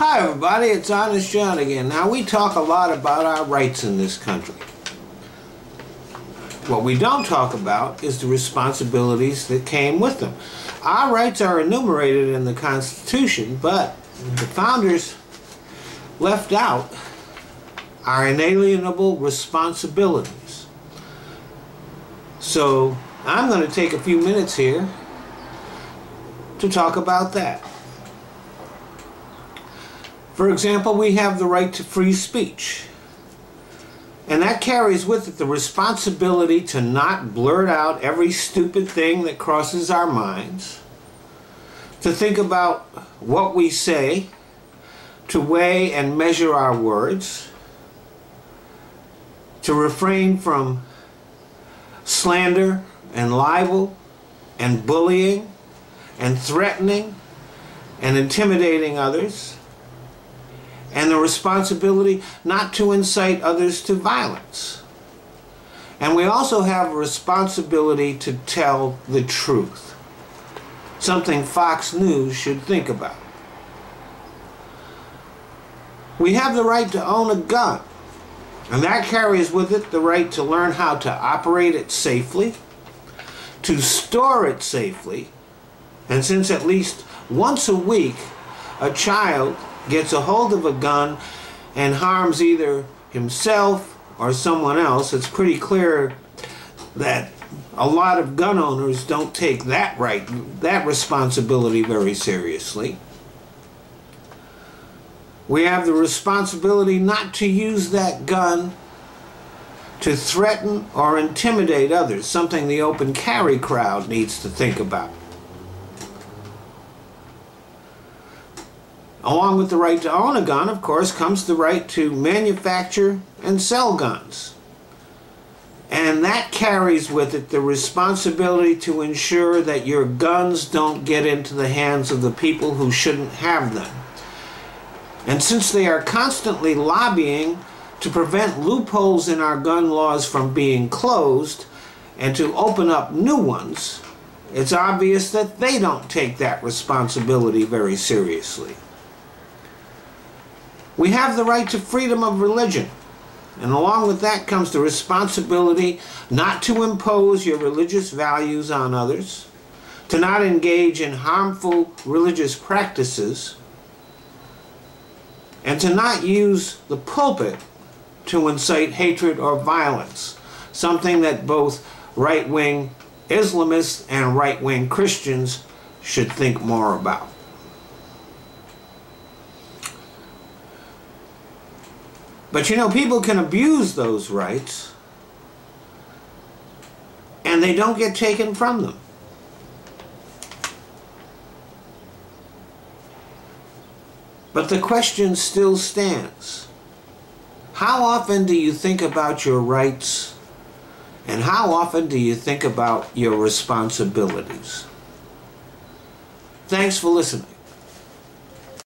Hi everybody, it's Honest John again. Now we talk a lot about our rights in this country. What we don't talk about is the responsibilities that came with them. Our rights are enumerated in the Constitution, but the founders left out our inalienable responsibilities. So I'm going to take a few minutes here to talk about that. For example, we have the right to free speech. And that carries with it the responsibility to not blurt out every stupid thing that crosses our minds, to think about what we say, to weigh and measure our words, to refrain from slander and libel and bullying and threatening and intimidating others, and the responsibility not to incite others to violence. And we also have a responsibility to tell the truth, something Fox News should think about. We have the right to own a gun, and that carries with it the right to learn how to operate it safely, to store it safely, and since at least once a week a child gets a hold of a gun and harms either himself or someone else, it's pretty clear that a lot of gun owners don't take that responsibility very seriously. We have the responsibility not to use that gun to threaten or intimidate others, something the open carry crowd needs to think about. Along with the right to own a gun, of course, comes the right to manufacture and sell guns. And that carries with it the responsibility to ensure that your guns don't get into the hands of the people who shouldn't have them. And since they are constantly lobbying to prevent loopholes in our gun laws from being closed and to open up new ones, it's obvious that they don't take that responsibility very seriously. We have the right to freedom of religion, and along with that comes the responsibility not to impose your religious values on others, to not engage in harmful religious practices, and to not use the pulpit to incite hatred or violence, something that both right-wing Islamists and right-wing Christians should think more about. But you know, people can abuse those rights and they don't get taken from them. But the question still stands. How often do you think about your rights, and how often do you think about your responsibilities? Thanks for listening.